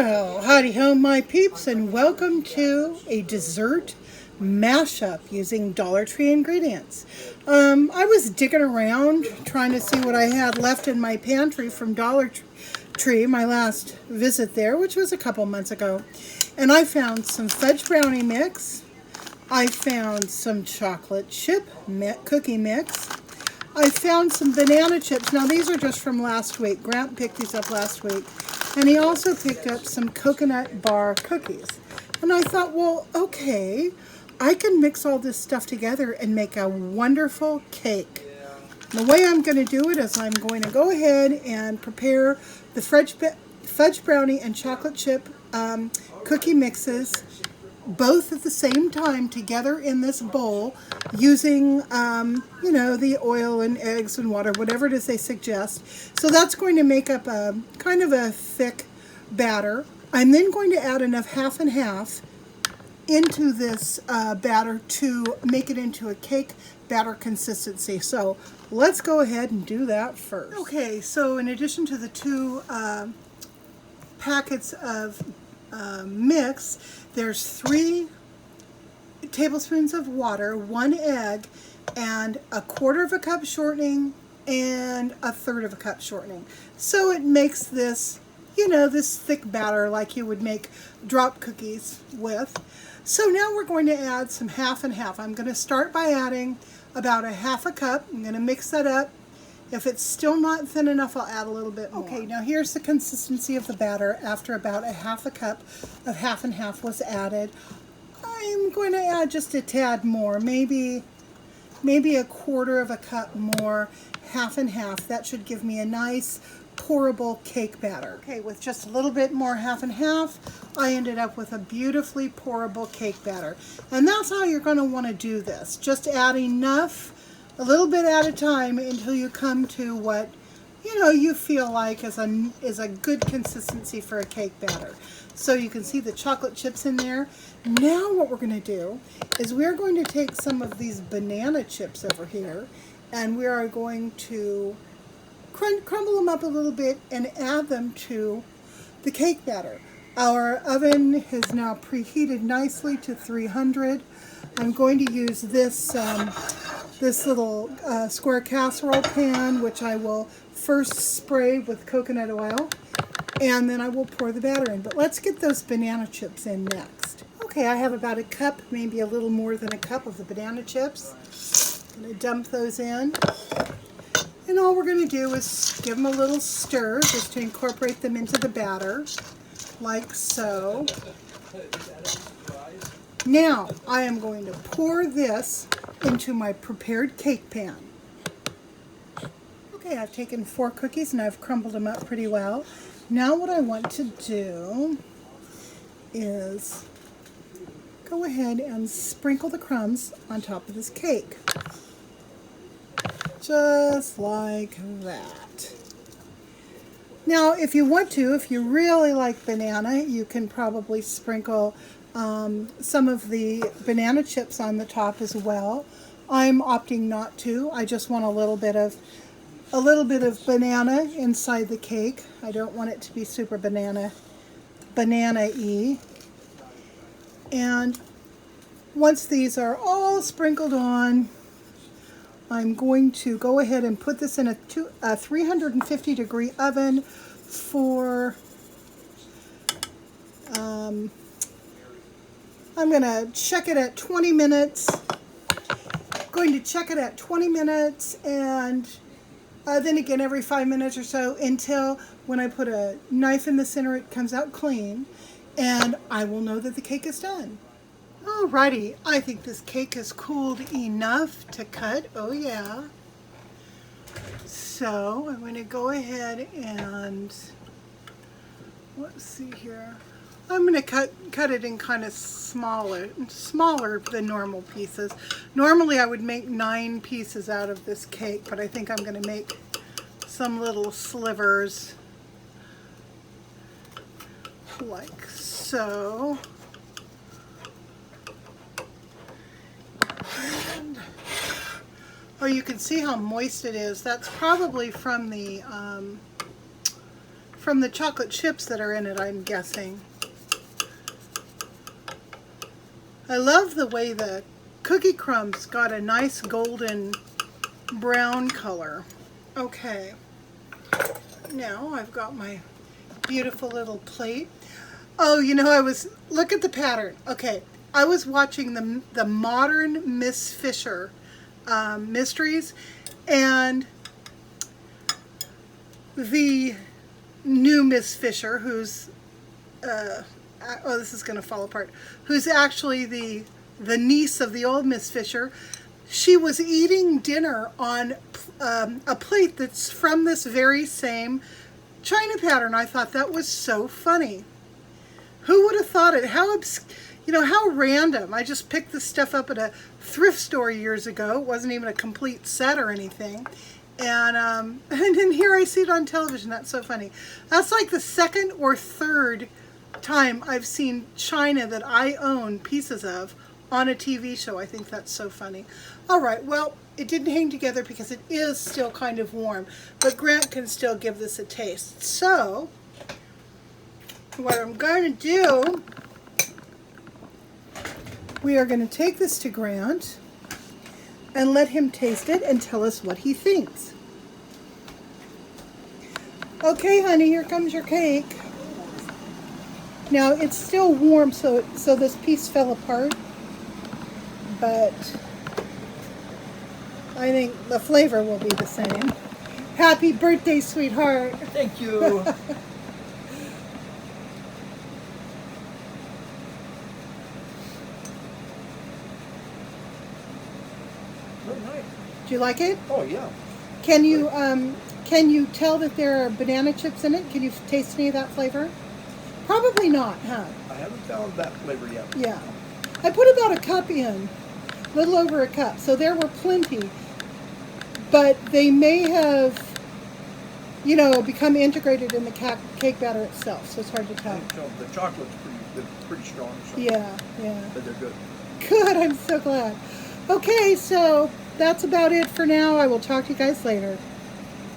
Well, howdy ho, my peeps, and welcome to a dessert mashup using Dollar Tree ingredients. I was digging around trying to see what I had left in my pantry from Dollar Tree, my last visit there, which was a couple months ago. And I found some fudge brownie mix. I found some chocolate chip cookie mix. I found some banana chips. Now these are just from last week. Grant picked these up last week. And he also picked up some coconut bar cookies. And I thought, well, okay, I can mix all this stuff together and make a wonderful cake. The way I'm going to do it is I'm going to go ahead and prepare the fudge brownie and chocolate chip cookie mixes both at the same time together in this bowl using, the oil and eggs and water, whatever it is they suggest. So that's going to make up a kind of a thick batter. I'm then going to add enough half and half into this batter to make it into a cake batter consistency. So let's go ahead and do that first. Okay, so in addition to the two packets of mix, there's 3 tablespoons of water, 1 egg, and 1/4 cup shortening and 1/3 cup shortening. So it makes this, this thick batter like you would make drop cookies with. So now we're going to add some half and half. I'm going to start by adding about 1/2 cup. I'm going to mix that up. If it's still not thin enough, I'll add a little bit more. Okay, now here's the consistency of the batter after about 1/2 cup of half and half was added. I'm going to add just a tad more, maybe 1/4 cup more, half and half. That should give me a nice pourable cake batter. Okay, with just a little bit more half and half, I ended up with a beautifully pourable cake batter. And that's how you're going to want to do this. Just add enough, a little bit at a time, until you come to what you feel like is a good consistency for a cake batter. So you can see the chocolate chips in there. Now what we're going to do is we're going to take some of these banana chips over here, and we are going to crumble them up a little bit and add them to the cake batter. Our oven is now preheated nicely to 300. I'm going to use this little square casserole pan, which I will first spray with coconut oil, and then I will pour the batter in. But let's get those banana chips in next. Okay, I have about 1 cup, maybe a little more than 1 cup of the banana chips. I'm going to dump those in. And all we're going to do is give them a little stir just to incorporate them into the batter, like so. Now, I am going to pour this into my prepared cake pan. Okay, I've taken 4 cookies and I've crumbled them up pretty well. Now what I want to do is go ahead and sprinkle the crumbs on top of this cake. Just like that. Now, if you want to, if you really like banana, you can probably sprinkle some of the banana chips on the top as well. I'm opting not to. I just want a little bit of banana inside the cake. I don't want it to be super banana-y. And once these are all sprinkled on, I'm going to go ahead and put this in a 350 degree oven for, I'm going to check it at 20 minutes. I'm going to check it at 20 minutes and then again every 5 minutes or so until when I put a knife in the center it comes out clean, and I will know that the cake is done. Alrighty, I think this cake is cooled enough to cut. Oh yeah. So I'm going to go ahead and, let's see here. I'm going to cut it in kind of smaller than normal pieces. Normally I would make 9 pieces out of this cake, but I think I'm going to make some little slivers like so. And, oh, you can see how moist it is. That's probably from the from the chocolate chips that are in it, I'm guessing. I love the way the cookie crumbs got a nice golden brown color. Okay, now I've got my beautiful little plate. Oh, you know, look at the pattern. Okay, I was watching the modern Miss Fisher mysteries, and the new Miss Fisher, who's oh, this is going to fall apart, who's actually the niece of the old Miss Fisher. She was eating dinner on a plate that's from this very same china pattern. I thought that was so funny. Who would have thought it? How random. I just picked this stuff up at a thrift store years ago. It wasn't even a complete set or anything. And then here I see it on television. That's so funny. That's like the second or third time I've seen china that I own pieces of on a TV show. I think that's so funny. All right, well, it didn't hang together because it is still kind of warm, but Grant can still give this a taste. So what I'm going to do, we are going to take this to Grant and let him taste it and tell us what he thinks. Okay, honey, here comes your cake. Now, it's still warm, so this piece fell apart, but I think the flavor will be the same. Happy birthday, sweetheart. Thank you. Very nice. Do you like it? Oh, yeah. Can you tell that there are banana chips in it? Can you taste any of that flavor? Probably not, huh? I haven't found that flavor yet. Yeah. I put about a cup in, a little over a cup, so there were plenty. But they may have, become integrated in the cake batter itself, so it's hard to tell. So the chocolate's pretty strong. So. Yeah, yeah. But they're good. Good, I'm so glad. Okay, so that's about it for now. I will talk to you guys later.